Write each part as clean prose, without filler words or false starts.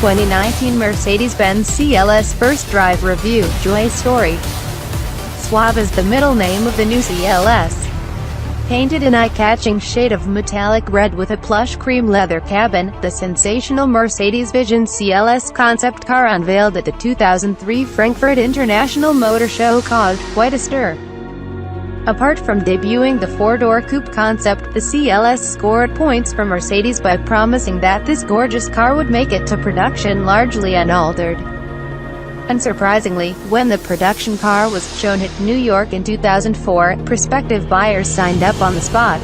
2019 Mercedes-Benz CLS First Drive Review, Joy Story. Suave is the middle name of the new CLS. Painted an eye-catching shade of metallic red with a plush cream leather cabin, the sensational Mercedes Vision CLS concept car unveiled at the 2003 Frankfurt International Motor Show caused quite a stir. Apart from debuting the four-door coupe concept, the CLS scored points for Mercedes by promising that this gorgeous car would make it to production largely unaltered. Unsurprisingly, when the production car was shown at New York in 2004, prospective buyers signed up on the spot.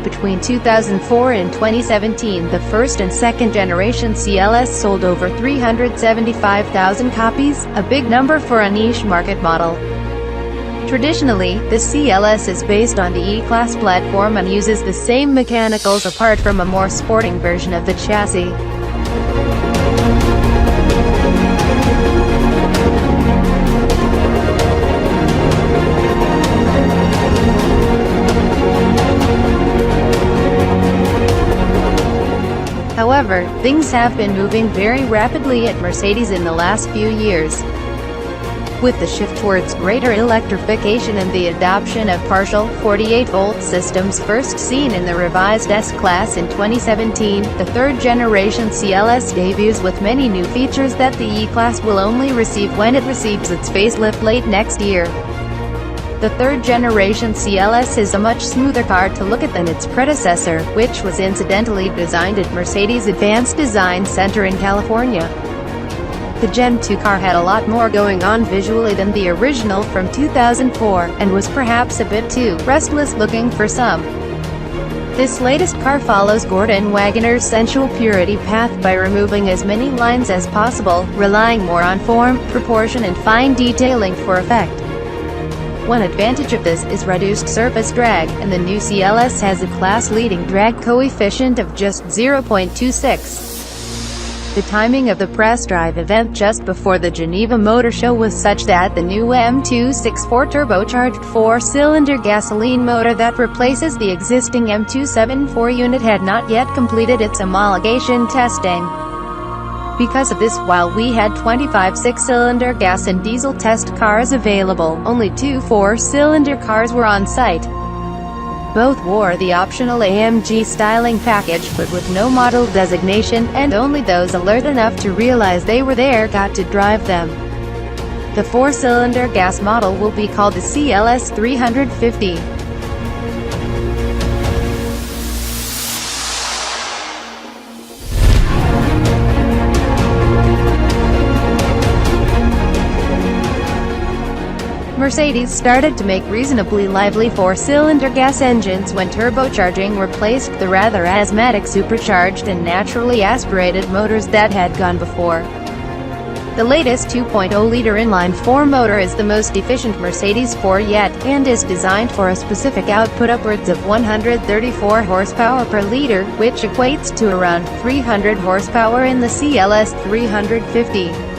Between 2004 and 2017, the first and second generation CLS sold over 375,000 copies, a big number for a niche market model. Traditionally, the CLS is based on the E-Class platform and uses the same mechanicals apart from a more sporting version of the chassis. However, things have been moving very rapidly at Mercedes in the last few years. With the shift towards greater electrification and the adoption of partial 48-volt systems first seen in the revised S-Class in 2017, the third-generation CLS debuts with many new features that the E-Class will only receive when it receives its facelift late next year. The third-generation CLS is a much smoother car to look at than its predecessor, which was incidentally designed at Mercedes' Advanced Design Center in California. The Gen 2 car had a lot more going on visually than the original from 2004, and was perhaps a bit too restless looking for some. This latest car follows Gordon Wagoner's sensual purity path by removing as many lines as possible, relying more on form, proportion and fine detailing for effect. One advantage of this is reduced surface drag, and the new CLS has a class-leading drag coefficient of just 0.26. The timing of the press drive event just before the Geneva Motor Show was such that the new M264 turbocharged four-cylinder gasoline motor that replaces the existing M274 unit had not yet completed its homologation testing. Because of this, while we had 25 six-cylinder gas and diesel test cars available, only two four-cylinder cars were on site. Both wore the optional AMG styling package, but with no model designation, and only those alert enough to realize they were there got to drive them. The four-cylinder gas model will be called the CLS 350. Mercedes started to make reasonably lively four-cylinder gas engines when turbocharging replaced the rather asthmatic supercharged and naturally aspirated motors that had gone before. The latest 2.0-liter inline-4 motor is the most efficient Mercedes 4 yet, and is designed for a specific output upwards of 134 horsepower per liter, which equates to around 300 horsepower in the CLS 350.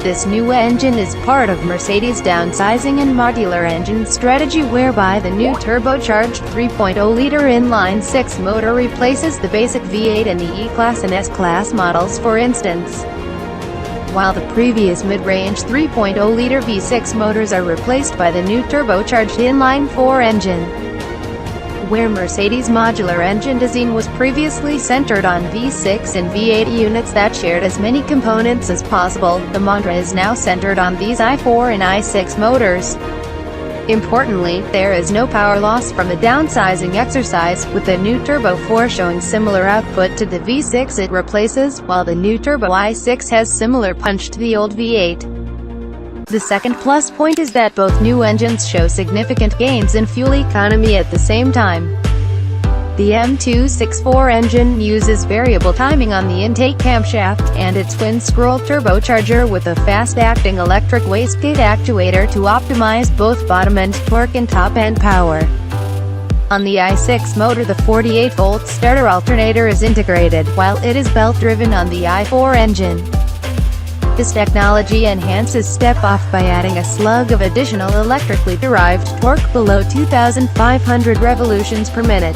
This new engine is part of Mercedes' downsizing and modular engine strategy, whereby the new turbocharged 3.0-liter inline-6 motor replaces the basic V8 and the E-Class and S-Class models, for instance. While the previous mid-range 3.0-liter V6 motors are replaced by the new turbocharged inline-4 engine. Where Mercedes' modular engine design was previously centered on V6 and V8 units that shared as many components as possible, the mantra is now centered on these i4 and i6 motors. Importantly, there is no power loss from the downsizing exercise, with the new Turbo 4 showing similar output to the V6 it replaces, while the new Turbo i6 has similar punch to the old V8. The second plus point is that both new engines show significant gains in fuel economy at the same time. The M264 engine uses variable timing on the intake camshaft, and its twin-scroll turbocharger with a fast-acting electric wastegate actuator to optimize both bottom-end torque and top-end power. On the i6 motor, the 48-volt starter alternator is integrated, while it is belt-driven on the i4 engine. This technology enhances step-off by adding a slug of additional electrically derived torque below 2,500 revolutions per minute.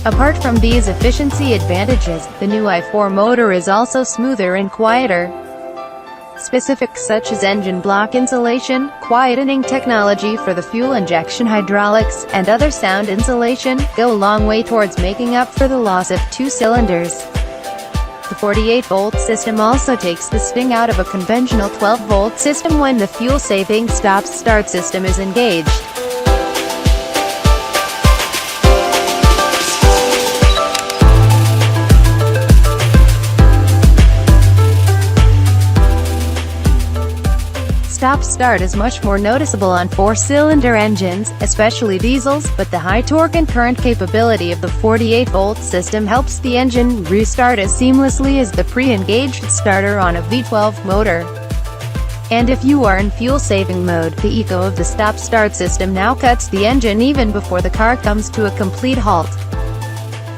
Apart from these efficiency advantages, the new i4 motor is also smoother and quieter. Specifics such as engine block insulation, quietening technology for the fuel injection hydraulics, and other sound insulation, go a long way towards making up for the loss of 2 cylinders. The 48-volt system also takes the sting out of a conventional 12-volt system when the fuel-saving stop-start system is engaged. Stop-start is much more noticeable on 4-cylinder engines, especially diesels, but the high torque and current capability of the 48-volt system helps the engine restart as seamlessly as the pre-engaged starter on a V12 motor. And if you are in fuel-saving mode, the eco of the stop-start system now cuts the engine even before the car comes to a complete halt.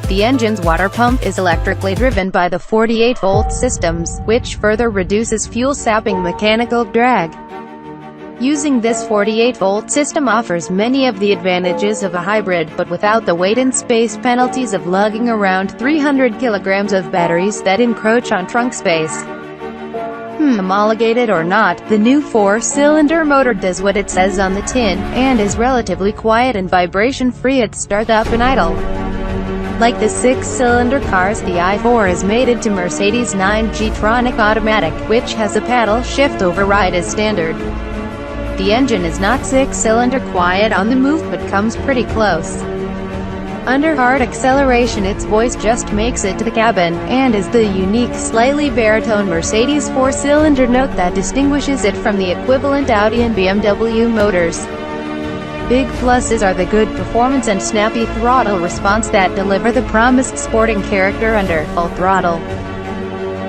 The engine's water pump is electrically driven by the 48-volt systems, which further reduces fuel-sapping mechanical drag. Using this 48-volt system offers many of the advantages of a hybrid, but without the weight and space penalties of lugging around 300 kilograms of batteries that encroach on trunk space. Homologated or not, the new 4-cylinder motor does what it says on the tin, and is relatively quiet and vibration-free at startup and idle. Like the 6-cylinder cars, the i4 is mated to Mercedes 9G-tronic automatic, which has a paddle shift override as standard. The engine is not 6-cylinder quiet on the move but comes pretty close. Under hard acceleration its voice just makes it to the cabin, and is the unique, slightly baritone Mercedes 4-cylinder note that distinguishes it from the equivalent Audi and BMW motors. Big pluses are the good performance and snappy throttle response that deliver the promised sporting character under full throttle.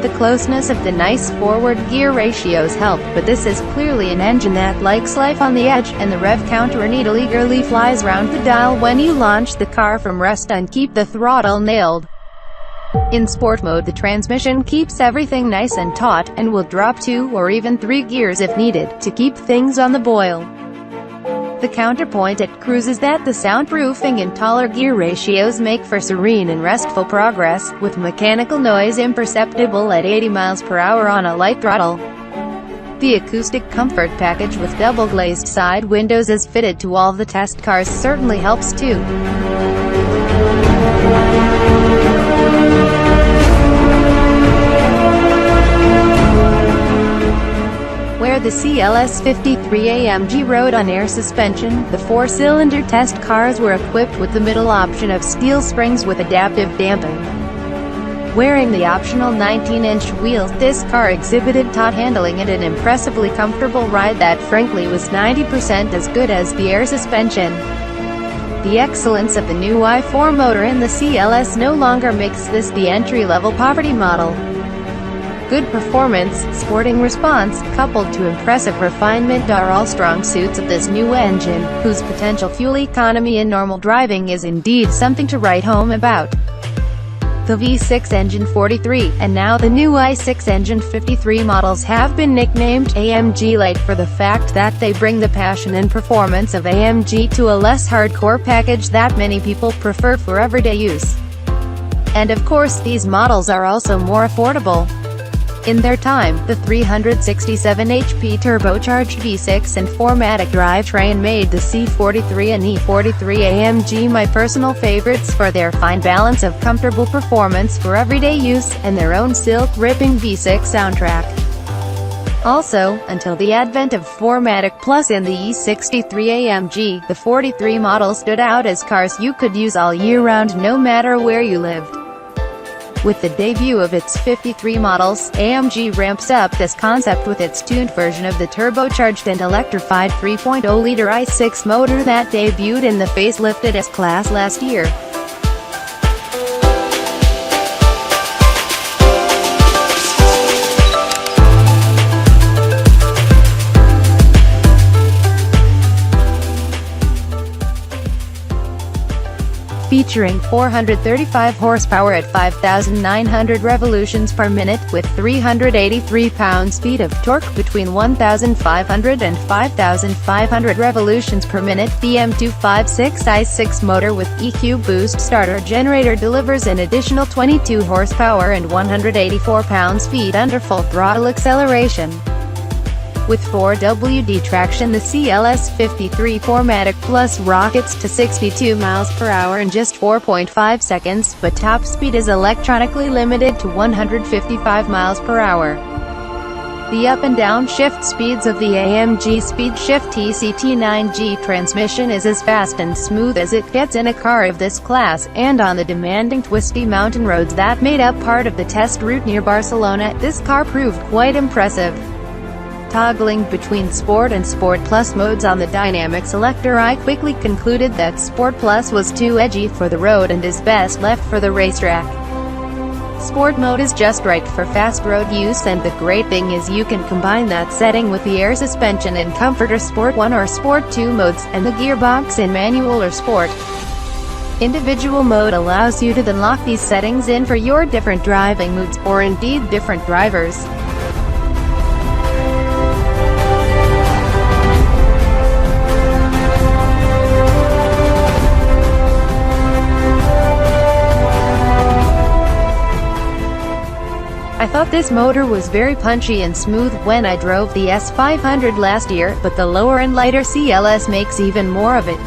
The closeness of the nice forward gear ratios help, but this is clearly an engine that likes life on the edge, and the rev counter needle eagerly flies round the dial when you launch the car from rest and keep the throttle nailed. In sport mode the transmission keeps everything nice and taut, and will drop 2 or even 3 gears if needed, to keep things on the boil. The counterpoint at cruise is that the soundproofing and taller gear ratios make for serene and restful progress, with mechanical noise imperceptible at 80 miles per hour on a light throttle. The acoustic comfort package with double-glazed side windows as fitted to all the test cars certainly helps too. Where the CLS 53 AMG rode on air suspension, the 4-cylinder test cars were equipped with the middle option of steel springs with adaptive damping. Wearing the optional 19-inch wheels, this car exhibited taut handling and an impressively comfortable ride that frankly was 90% as good as the air suspension. The excellence of the new i4 motor in the CLS no longer makes this the entry-level poverty model. Good performance, sporting response, coupled to impressive refinement are all strong suits of this new engine, whose potential fuel economy in normal driving is indeed something to write home about. The V6 engine 43, and now the new i6 engine 53 models have been nicknamed AMG Light for the fact that they bring the passion and performance of AMG to a less hardcore package that many people prefer for everyday use. And of course these models are also more affordable. In their time, the 367 HP turbocharged V6 and 4MATIC drivetrain made the C43 and E43 AMG my personal favorites for their fine balance of comfortable performance for everyday use, and their own silk-ripping V6 soundtrack. Also, until the advent of 4MATIC Plus and the E63 AMG, the 43 model stood out as cars you could use all year round no matter where you lived. With the debut of its 53 models, AMG ramps up this concept with its tuned version of the turbocharged and electrified 3.0-liter i6 motor that debuted in the facelifted S-Class last year. featuring 435 horsepower at 5,900 revolutions per minute, with 383 pound-feet of torque between 1,500 and 5,500 revolutions per minute. The M256i6 motor with EQ boost starter generator delivers an additional 22 horsepower and 184 pound-feet under full throttle acceleration. With 4WD traction, the CLS 53 4MATIC Plus rockets to 62 miles per hour in just 4.5 seconds, but top speed is electronically limited to 155 miles per hour. The up and down shift speeds of the AMG Speed Shift TCT9G transmission is as fast and smooth as it gets in a car of this class, and on the demanding twisty mountain roads that made up part of the test route near Barcelona, this car proved quite impressive. Toggling between Sport and Sport Plus modes on the dynamic selector, I quickly concluded that Sport Plus was too edgy for the road and is best left for the racetrack. Sport mode is just right for fast road use, and the great thing is you can combine that setting with the air suspension in Comfort or Sport 1 or Sport 2 modes, and the gearbox in Manual or Sport. Individual mode allows you to then lock these settings in for your different driving moods, or indeed different drivers. I thought this motor was very punchy and smooth when I drove the S500 last year, but the lower and lighter CLS makes even more of it.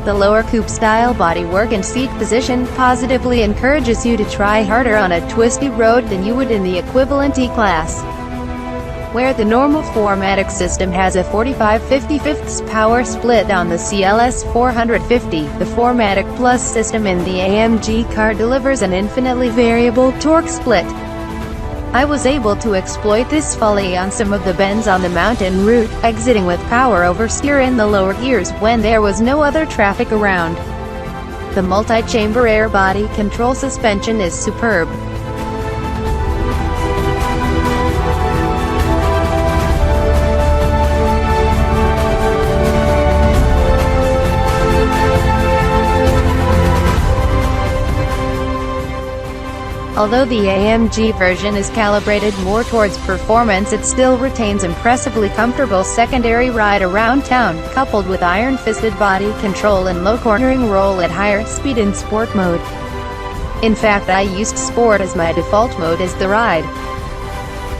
The lower coupe-style bodywork and seat position positively encourages you to try harder on a twisty road than you would in the equivalent E-Class. Where the normal 4MATIC system has a 45/55 power split on the CLS 450, the 4MATIC Plus system in the AMG car delivers an infinitely variable torque split. I was able to exploit this fully on some of the bends on the mountain route, exiting with power oversteer in the lower gears when there was no other traffic around. The multi-chamber air body control suspension is superb. Although the AMG version is calibrated more towards performance, it still retains impressively comfortable secondary ride around town, coupled with iron-fisted body control and low cornering roll at higher speed in Sport mode. In fact, I used Sport as my default mode as the ride.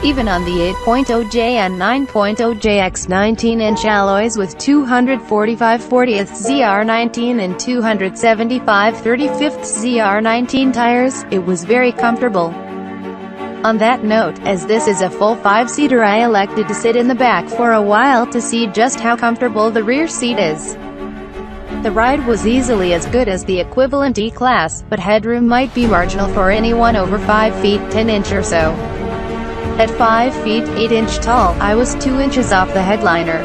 Even on the 8.0J and 9.0JX 19-inch alloys with 245/40th ZR19 and 275/35th ZR19 tires, it was very comfortable. On that note, as this is a full 5-seater, I elected to sit in the back for a while to see just how comfortable the rear seat is. The ride was easily as good as the equivalent E-Class, but headroom might be marginal for anyone over 5 feet 10 inch or so. At 5 feet 8 inch tall, I was 2 inches off the headliner.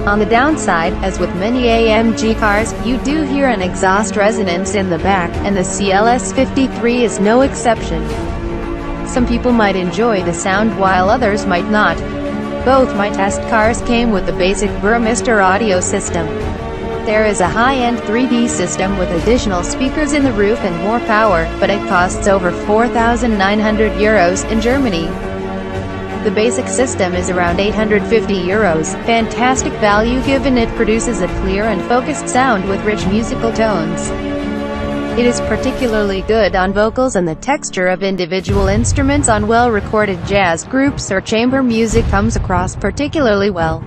On the downside, as with many AMG cars, you do hear an exhaust resonance in the back, and the CLS 53 is no exception. Some people might enjoy the sound while others might not. Both my test cars came with the basic Burmester audio system. There is a high-end 3D system with additional speakers in the roof and more power, but it costs over 4,900 euros in Germany. The basic system is around 850 euros, fantastic value given it produces a clear and focused sound with rich musical tones. It is particularly good on vocals, and the texture of individual instruments on well-recorded jazz groups or chamber music comes across particularly well.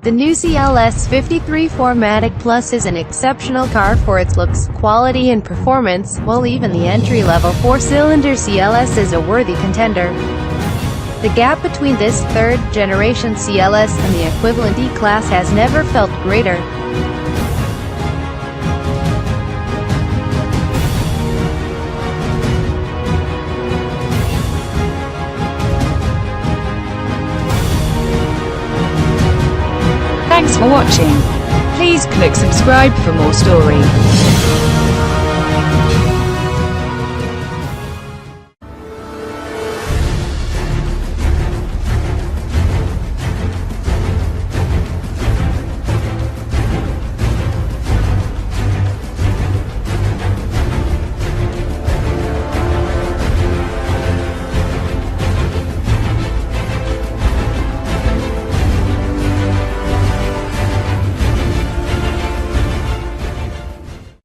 The new CLS 53 4MATIC Plus is an exceptional car for its looks, quality and performance, while even the entry-level 4-cylinder CLS is a worthy contender. The gap between this third-generation CLS and the equivalent E-Class has never felt greater. Thanks for watching. Please click subscribe for more story.